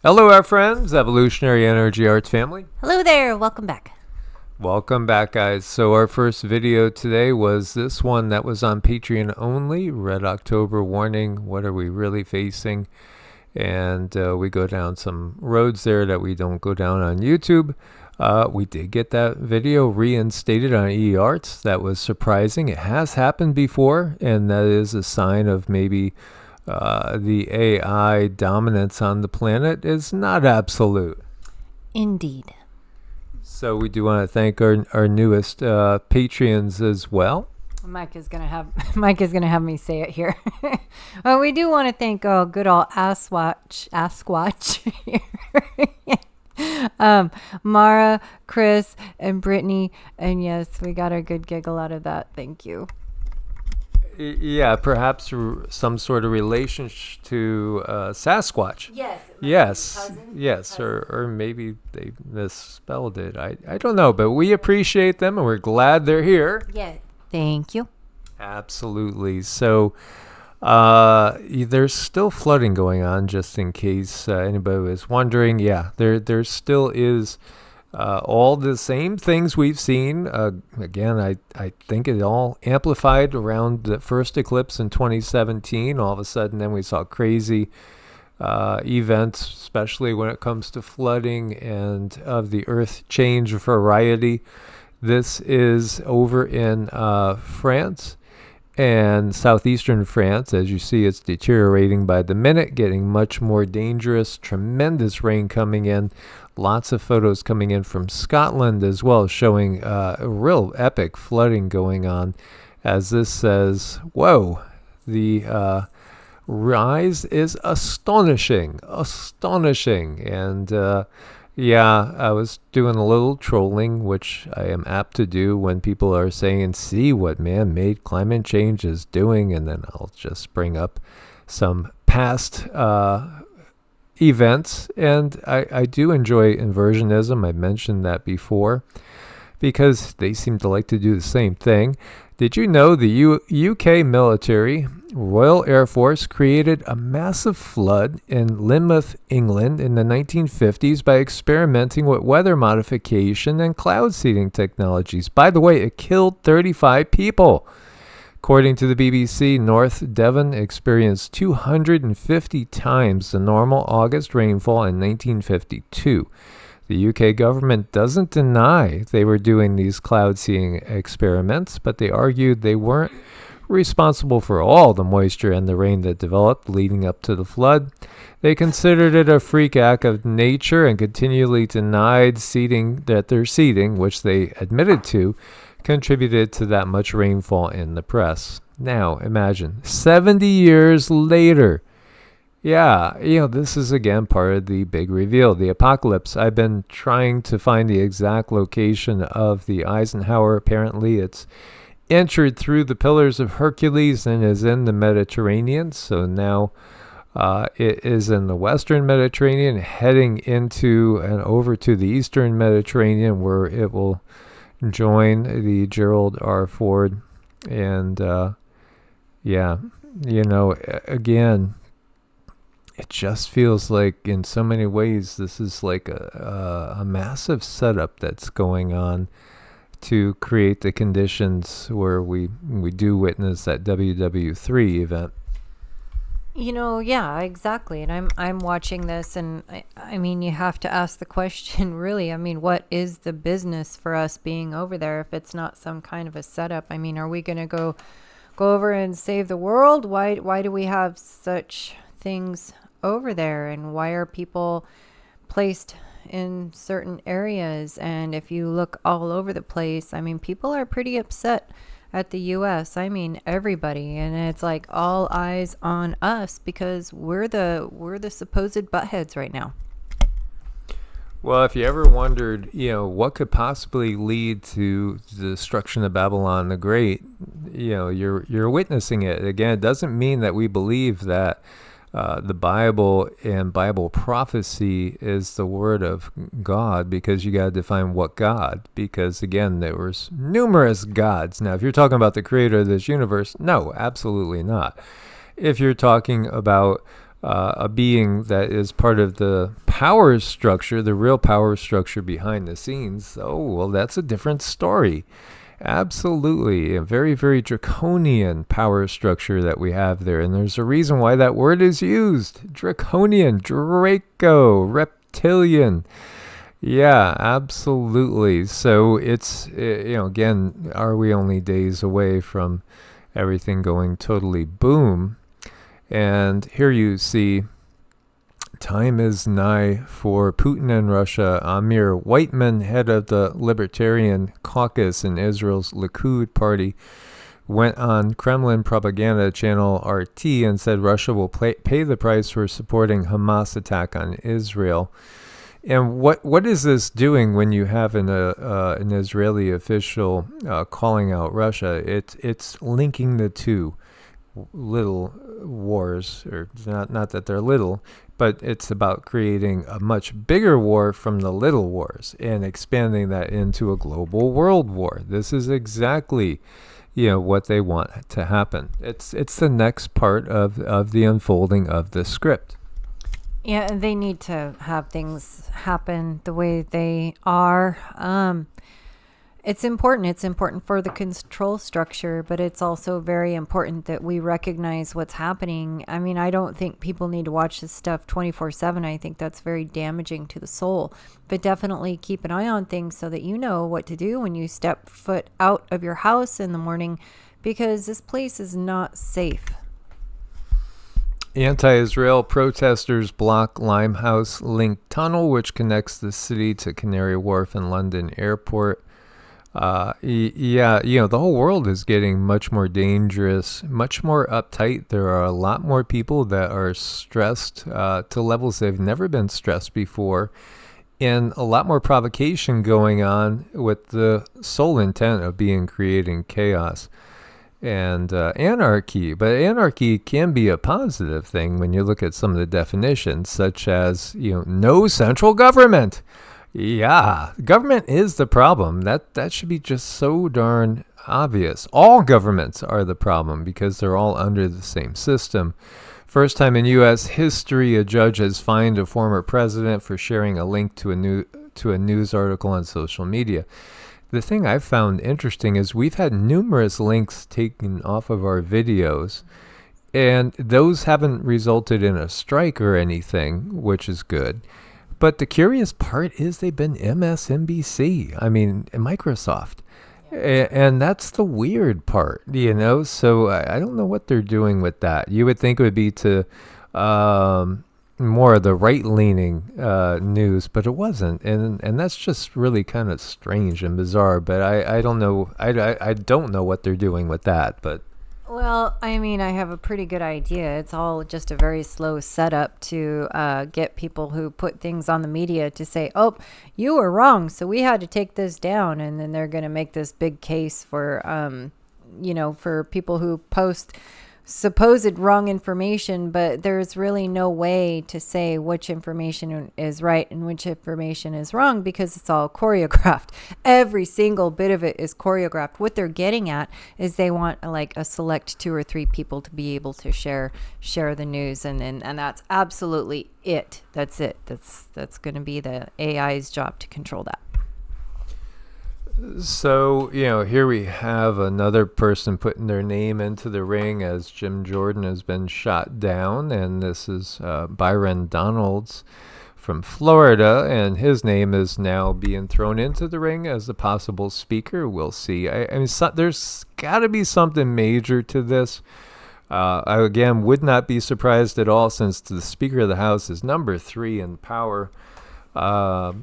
Hello, our friends, Evolutionary Energy Arts family. Hello there, welcome back. Welcome back, guys. So our first video today was this one that was on Patreon only. Red October warning, what are we really facing? And we go down some roads there that we don't go down on YouTube. We did get that video reinstated on EEARTS. That was surprising. It has happened before, and that is a sign of maybe the AI dominance on the planet is not absolute. Indeed. So we do want to thank our newest Patreons as well. Mike is gonna have me say it here. Well, we do want to thank good old Asquatch Mara, Chris, and Brittany, and yes, we got a good giggle out of that. Thank you. Yeah, perhaps some sort of relationship to Sasquatch. Yes, or maybe they misspelled it. I don't know, but we appreciate them and we're glad they're here. Yeah, thank you. Absolutely. So there's still flooding going on, just in case anybody was wondering. Yeah, there still is all the same things we've seen. Again, I think it all amplified around the first eclipse in 2017. All of a sudden, then we saw crazy events, especially when it comes to flooding and of the earth change variety. This is over in France and southeastern France. As you see, it's deteriorating by the minute, getting much more dangerous. Tremendous rain coming in. Lots of photos coming in from Scotland as well, showing real epic flooding going on. As this says, whoa, the rise is astonishing. And yeah, I was doing a little trolling, which I am apt to do when people are saying, see what man-made climate change is doing, and then I'll just bring up some past events. And I do enjoy inversionism. I mentioned that before because they seem to like to do the same thing. Did you know the UK military, Royal Air Force, created a massive flood in Lynmouth, England in the 1950s by experimenting with weather modification and cloud seeding technologies? By the way, it killed 35 people. According to the BBC, North Devon experienced 250 times the normal August rainfall in 1952. The UK government doesn't deny they were doing these cloud seeding experiments, but they argued they weren't responsible for all the moisture and the rain that developed leading up to the flood. They considered it a freak act of nature and continually denied that their seeding, which they admitted to, contributed to that much rainfall in the press. Now, imagine, 70 years later. Yeah, this is again part of the big reveal, the apocalypse. I've been trying to find the exact location of the Eisenhower. Apparently, it's entered through the Pillars of Hercules and is in the Mediterranean. So now it is in the Western Mediterranean, heading into and over to the Eastern Mediterranean, where it will join the Gerald R. Ford. And again, it just feels like in so many ways this is like a massive setup that's going on to create the conditions where we do witness that WW3 event. Yeah, exactly. And I'm watching this, and I mean, you have to ask the question, really. I mean, what is the business for us being over there if it's not some kind of a setup? I mean, are we going to go over and save the world? Why do we have such things over there, and why are people placed in certain areas? And if you look all over the place, I mean, people are pretty upset at the US. I mean, everybody, and it's like all eyes on us because we're the supposed buttheads right now. Well, if you ever wondered, what could possibly lead to the destruction of Babylon the Great, you're witnessing it. Again, it doesn't mean that we believe that the Bible and Bible prophecy is the word of God, because you got to define what God, because again, there was numerous gods. Now, if you're talking about the creator of this universe, no, absolutely not. If you're talking about a being that is part of the power structure, the real power structure behind the scenes, oh, well, that's a different story. Absolutely. A very, very draconian power structure that we have there. And there's a reason why that word is used. Draconian, Draco, reptilian. Yeah, absolutely. So it's, again, are we only days away from everything going totally boom? And here you see, time is nigh for Putin and Russia. Amir Whiteman, head of the Libertarian Caucus in Israel's Likud party, went on Kremlin propaganda channel RT and said Russia will pay the price for supporting Hamas attack on Israel. And what is this doing when you have an Israeli official calling out Russia? It's linking the two little wars, or not that they're little, but it's about creating a much bigger war from the little wars and expanding that into a global world war. This is exactly, what they want to happen. It's the next part of the unfolding of the script. Yeah, they need to have things happen the way they are. It's important. It's important for the control structure, but it's also very important that we recognize what's happening. I mean, I don't think people need to watch this stuff 24/7. I think that's very damaging to the soul. But definitely keep an eye on things so that you know what to do when you step foot out of your house in the morning, because this place is not safe. Anti-Israel protesters block Limehouse Link Tunnel, which connects the city to Canary Wharf and London Airport. The whole world is getting much more dangerous, much more uptight. There are a lot more people that are stressed to levels they've never been stressed before, and a lot more provocation going on with the sole intent of creating chaos and anarchy. But anarchy can be a positive thing when you look at some of the definitions, such as, no central government. Yeah, government is the problem. That should be just so darn obvious. All governments are the problem because they're all under the same system. First time in U.S. history, a judge has fined a former president for sharing a link to a news article on social media. The thing I've found interesting is we've had numerous links taken off of our videos, and those haven't resulted in a strike or anything, which is good. But the curious part is they've been MSNBC, Microsoft. And that's the weird part, So I don't know what they're doing with that. You would think it would be to more of the right-leaning news, but it wasn't. And that's just really kind of strange and bizarre. But I don't know. I don't know what they're doing with that. But well, I have a pretty good idea. It's all just a very slow setup to get people who put things on the media to say, oh, you were wrong, so we had to take this down. And then they're going to make this big case for, for people who post supposed wrong information, but there's really no way to say which information is right and which information is wrong because it's all choreographed. Every single bit of it is choreographed. What they're getting at is they want like a select 2 or 3 people to be able to share the news, and that's absolutely it. That's it. That's going to be the AI's job to control that. So, here we have another person putting their name into the ring as Jim Jordan has been shot down. And this is Byron Donalds from Florida. And his name is now being thrown into the ring as a possible speaker. We'll see. There's got to be something major to this. I, again, would not be surprised at all since the Speaker of the House is number 3 in power. That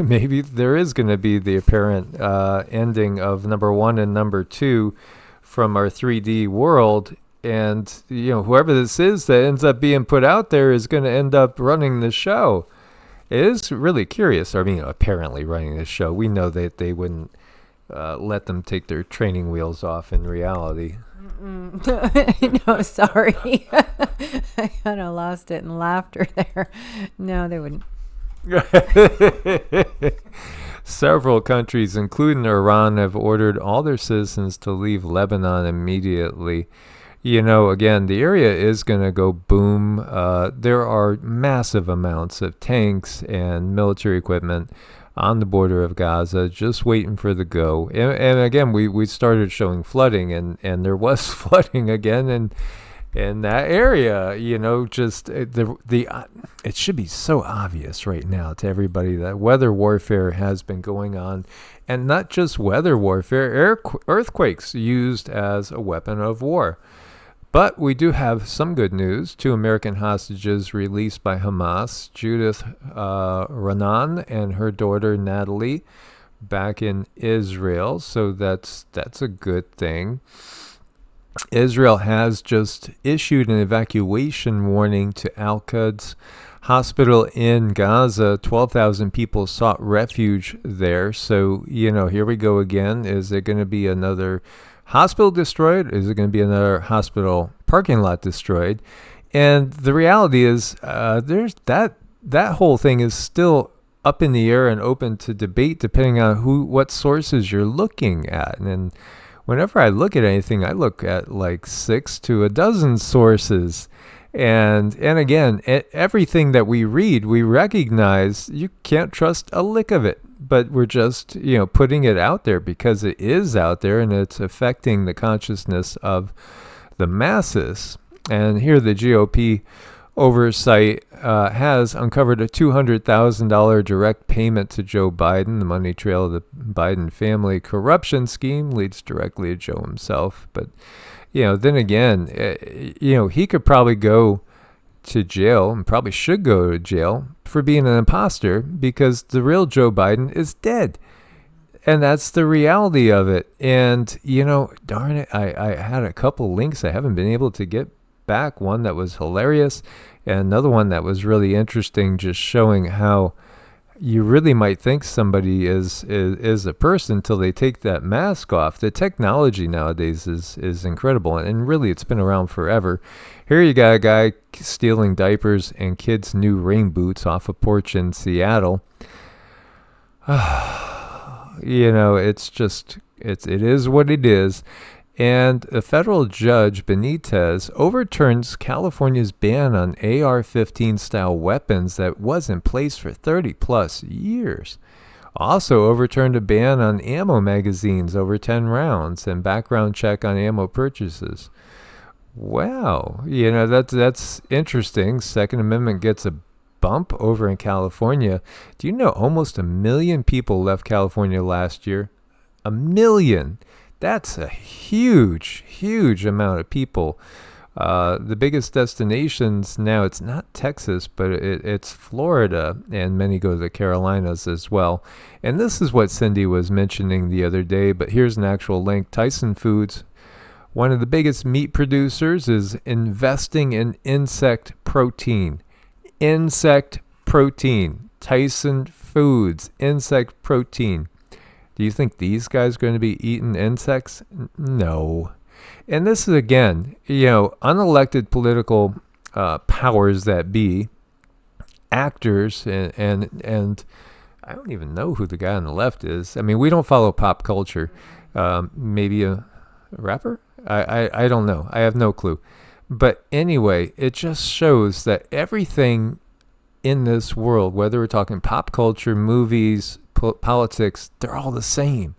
maybe there is going to be the apparent ending of number 1 and number 2 from our 3D world. And, whoever this is that ends up being put out there is going to end up running the show. It is really curious. Apparently running the show. We know that they wouldn't let them take their training wheels off in reality. No, sorry. I kind of lost it in laughter there. No, they wouldn't. Several countries, including Iran, have ordered all their citizens to leave Lebanon immediately. Again, the area is going to go boom. There are massive amounts of tanks and military equipment on the border of Gaza, just waiting for the go. And again, we started showing flooding, and there was flooding again in that area. Just it should be so obvious right now to everybody that weather warfare has been going on, and not just weather warfare, earthquakes used as a weapon of war. But we do have some good news. 2 American hostages released by Hamas, Judith Ranan and her daughter Natalie, back in Israel. So that's a good thing. Israel has just issued an evacuation warning to Al-Quds hospital in Gaza. 12,000 people sought refuge there. So, here we go again. Is it going to be another hospital destroyed? Is it going to be another hospital parking lot destroyed? And the reality is, there's that whole thing is still up in the air and open to debate, depending on what sources you're looking at. And whenever I look at anything, I look at like 6 to a dozen sources. And again, everything that we read, we recognize you can't trust a lick of it. But we're just, putting it out there because it is out there and it's affecting the consciousness of the masses. And here the GOP oversight has uncovered a $200,000 direct payment to Joe Biden. The money trail of the Biden family corruption scheme leads directly to Joe himself. But, then again, he could probably go to jail and probably should go to jail for being an imposter because the real Joe Biden is dead. And that's the reality of it. And, darn it, I had a couple links I haven't been able to get back. One that was hilarious and another one that was really interesting, just showing how you really might think somebody is a person until they take that mask off. The technology nowadays is incredible, and really it's been around forever. Here you got a guy stealing diapers and kids' new rain boots off a porch in Seattle. It is what it is. And a federal judge, Benitez, overturns California's ban on AR-15 style weapons that was in place for 30 plus years. Also overturned a ban on ammo magazines over 10 rounds and background check on ammo purchases. Wow, that's interesting. Second Amendment gets a bump over in California. Do you know almost 1 million people left California last year? 1 million. That's a huge, huge amount of people. The biggest destinations now, it's not Texas, but it's Florida, and many go to the Carolinas as well. And this is what Cindy was mentioning the other day, but here's an actual link. Tyson Foods, one of the biggest meat producers, is investing in insect protein. Insect protein. Tyson Foods, insect protein. Do you think these guys are going to be eating insects? No. And this is, again, unelected political powers that be, actors, and I don't even know who the guy on the left is. I mean, we don't follow pop culture. Maybe a rapper? I don't know. I have no clue. But anyway, it just shows that everything in this world, whether we're talking pop culture, movies, politics, they're all the same.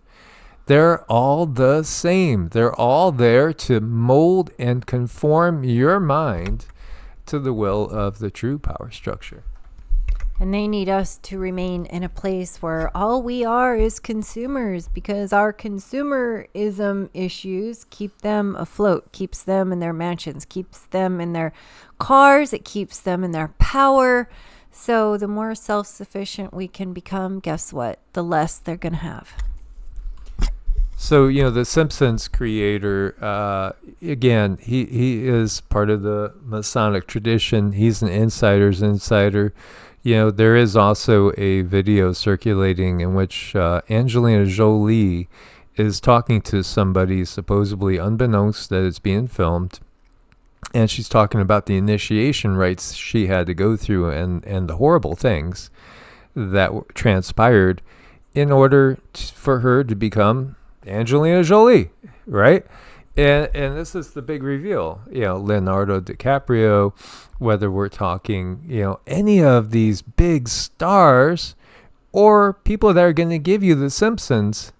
They're all the same. They're all there to mold and conform your mind to the will of the true power structure. And they need us to remain in a place where all we are is consumers, because our consumerism issues keep them afloat, keeps them in their mansions, keeps them in their cars, it keeps them in their power. So the more self-sufficient we can become, guess what? The less they're going to have. So, the Simpsons creator, again, he is part of the Masonic tradition. He's an insider's insider. There is also a video circulating in which Angelina Jolie is talking to somebody, supposedly unbeknownst that it's being filmed. And she's talking about the initiation rites she had to go through and the horrible things that transpired in order for her to become Angelina Jolie, right? And this is the big reveal. Leonardo DiCaprio, whether we're talking, any of these big stars or people that are going to give you The Simpsons,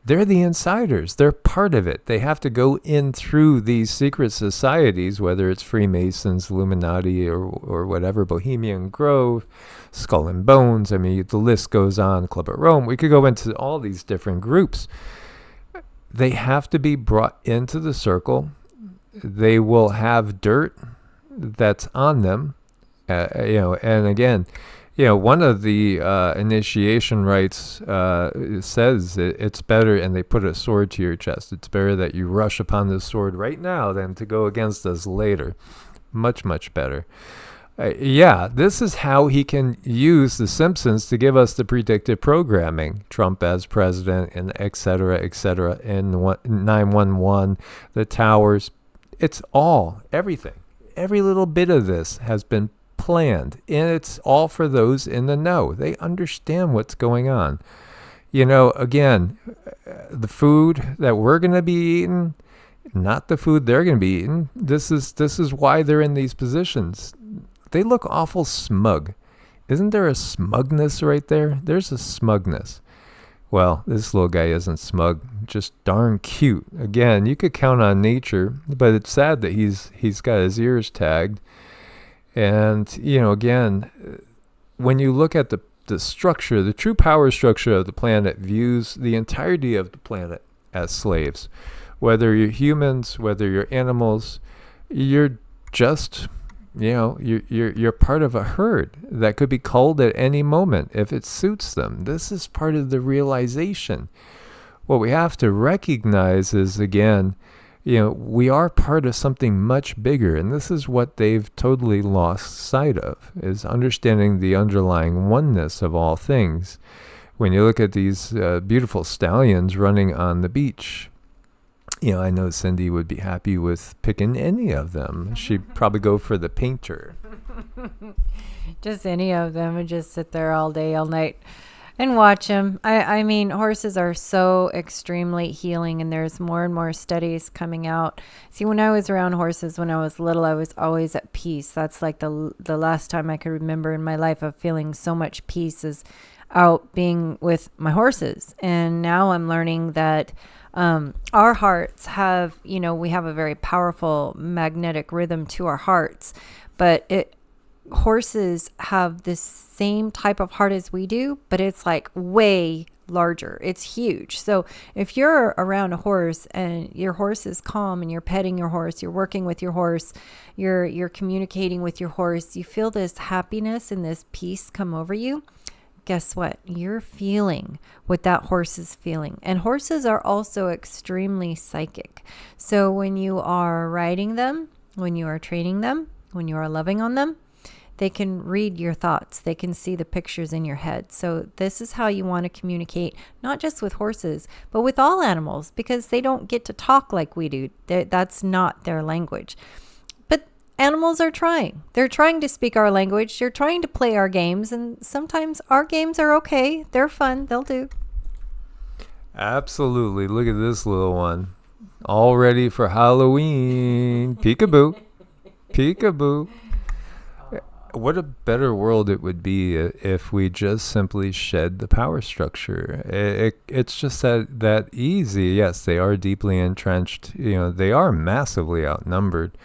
they're the insiders. They're part of it. They have to go in through these secret societies, whether it's Freemasons, Illuminati, or whatever, Bohemian Grove, Skull and Bones. I mean, the list goes on, Club of Rome. We could go into all these different groups. They have to be brought into the circle. They will have dirt that's on them, and again, one of the initiation rites says it's better, and they put a sword to your chest. It's better that you rush upon this sword right now than to go against us later. Much, much better. This is how he can use The Simpsons to give us the predictive programming. Trump as president, and et cetera, and 911, the towers. It's everything. Every little bit of this has been planned, and it's all for those in the know. They understand what's going on. Again, the food that we're going to be eating, not the food they're going to be eating. This is why they're in these positions. They look awful smug. Isn't there a smugness right there? There's a smugness. Well, this little guy isn't smug, just darn cute. Again, you could count on nature, but it's sad that he's got his ears tagged. And, again, when you look at the structure, the true power structure of the planet views the entirety of the planet as slaves. Whether you're humans, whether you're animals, you're just, you're part of a herd that could be culled at any moment if it suits them. This is part of the realization. What we have to recognize is, again, we are part of something much bigger, and this is what they've totally lost sight of, is understanding the underlying oneness of all things. When you look at these beautiful stallions running on the beach, I know Cindy would be happy with picking any of them. She'd probably go for the painter. Just any of them, and just sit there all day, all night, and watch them. I mean, horses are so extremely healing, and there's more and more studies coming out. See, when I was around horses when I was little, I was always at peace. That's like the last time I could remember in my life of feeling so much peace is out being with my horses. And now I'm learning that our hearts have, we have a very powerful magnetic rhythm to our hearts, but horses have this same type of heart as we do, but it's like way larger. It's huge. So if you're around a horse and your horse is calm and you're petting your horse, you're working with your horse, you're communicating with your horse, you feel this happiness and this peace come over you. Guess what? You're feeling what that horse is feeling. And horses are also extremely psychic. So when you are riding them, when you are training them, when you are loving on them, they can read your thoughts. They can see the pictures in your head. So this is how you want to communicate, not just with horses, but with all animals, because they don't get to talk like we do. That's not their language. But animals are trying. They're trying to speak our language. They're trying to play our games. And sometimes our games are okay. They're fun. They'll do. Absolutely. Look at this little one. All ready for Halloween. Peekaboo. Peekaboo. What a better world it would be if we just simply shed the power structure. It's just that easy. Yes, they are deeply entrenched. They are massively outnumbered.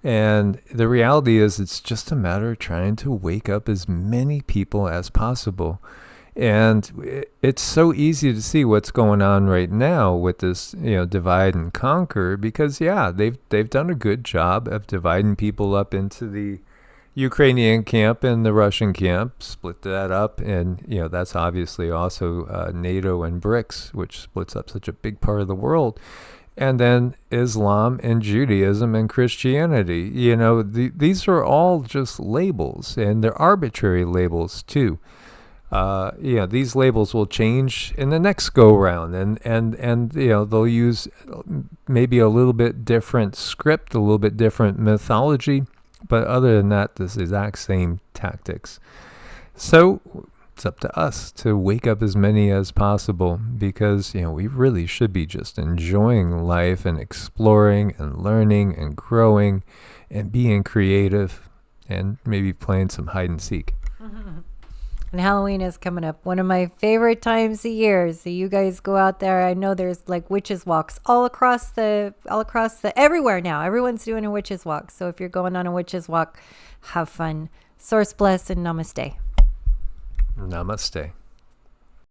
And the reality is it's just a matter of trying to wake up as many people as possible. And it's so easy to see what's going on right now with this, divide and conquer, because they've done a good job of dividing people up into the Ukrainian camp and the Russian camp, split that up, and that's obviously also NATO and BRICS, which splits up such a big part of the world, and then Islam and Judaism and Christianity. These are all just labels, and they're arbitrary labels too. These labels will change in the next go round, and they'll use maybe a little bit different script, a little bit different mythology. But other than that, this exact same tactics. So it's up to us to wake up as many as possible, because we really should be just enjoying life and exploring and learning and growing and being creative and maybe playing some hide and seek. And Halloween is coming up, one of my favorite times of year. So you guys go out there. I know there's like witches walks all across the everywhere now. Everyone's doing a witches walk. So if you're going on a witches walk, have fun. Source bless and namaste. Namaste.